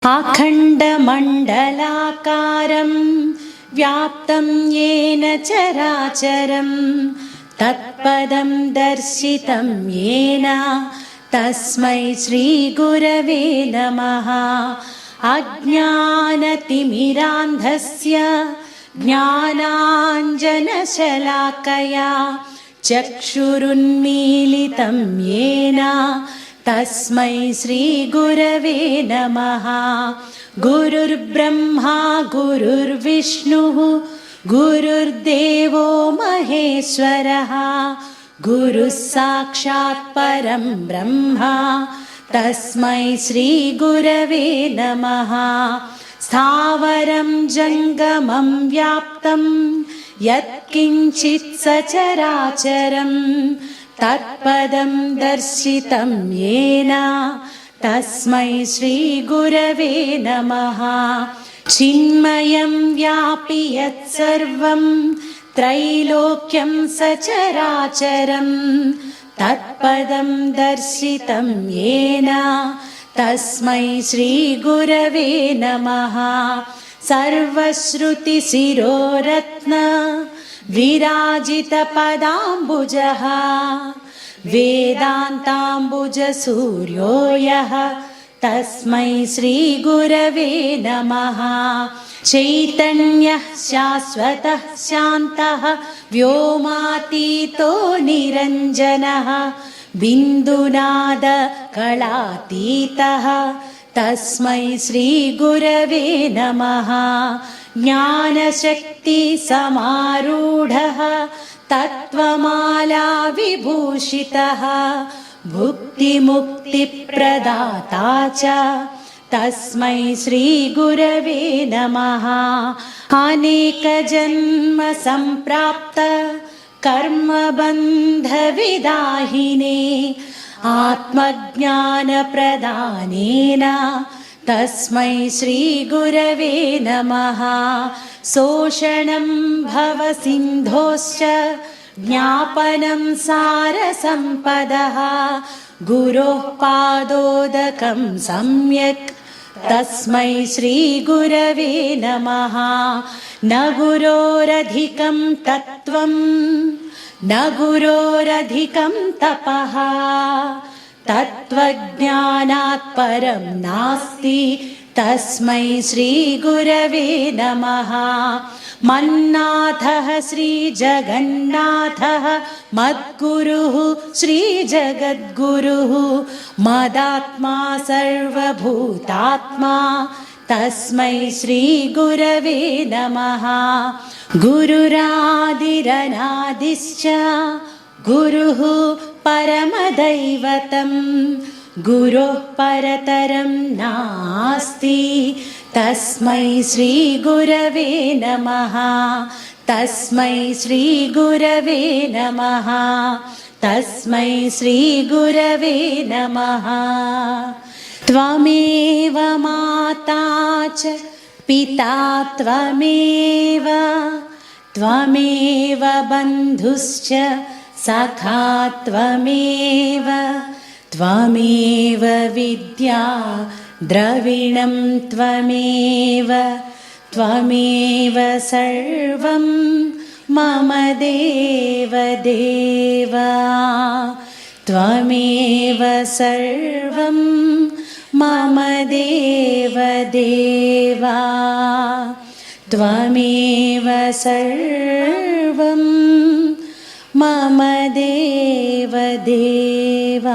अखण्डमण्डलाकारं व्याप्तं येन चराचरं तत्पदं दर्शितं येन तस्मै श्रीगुरवे नमः। अज्ञानतिमिरान्धस्य ज्ञानाञ्जनशलाकया चक्षुरुन्मीलितं येन तस्मै श्रीगुरवे नमः। गुरुर्ब्रह्मा गुरुर्विष्णुः गुरुर्देवो महेश्वरः गुरुः साक्षात् परं ब्रह्म तस्मै श्रीगुरवे नमः। स्थावरं जङ्गमं व्याप्तं यत्किञ्चित् सचराचरं तत्पदं दर्शितं येन तस्मै श्रीगुरवे नमः। चिन्मयं व्यापि यत्सर्वं त्रैलोक्यं सचराचरं तत्पदं दर्शितं येन तस्मै श्रीगुरवे नमः। सर्वश्रुतिशिरोरत्न विराजितपदाम्बुजः वेदान्ताम्बुजसूर्यो यः तस्मै श्रीगुरवे नमः। चैतन्यः शाश्वतः शान्तः व्योमातीतो निरञ्जनः बिन्दुनादकलातीतः तस्मै श्रीगुरवे नमः। ज्ञानशक्तिसमारूढः तत्त्वमाला विभूषितः भुक्तिमुक्तिप्रदाता च तस्मै श्रीगुरवे नमः। अनेकजन्म सम्प्राप्त कर्मबन्धविदाहिने आत्मज्ञानप्रदानेन तस्मै श्रीगुरवे नमः। शोषणं भवसिन्धोश्च ज्ञापनं सारसम्पदः गुरोः पादोदकं सम्यक् तस्मै श्रीगुरवे नमः। न गुरोरधिकं तत्त्वं न गुरोरधिकं तपः तत्त्वज्ञानात् परं नास्ति तस्मै श्रीगुरवे नमः। मन्नाथः श्रीजगन्नाथः मद्गुरुः श्रीजगद्गुरुः मदात्मा सर्वभूतात्मा तस्मै श्रीगुरवे नमः। गुरुरादिरनादिश्च गुरुः परमदैवतं गुरोः परतरं नास्ति तस्मै श्रीगुरवे नमः। तस्मै श्रीगुरवे नमः। तस्मै श्रीगुरवे नमः। त्वमेव माता च पिता त्वमेव त्वमेव बन्धुश्च सखा त्वमेव त्वमेव विद्या द्रविणं त्वमेव त्वमेव सर्वं मम देवदेव त्वमेव सर्वं मम देवदेव त्वमेव सर्वं मम देवदेव।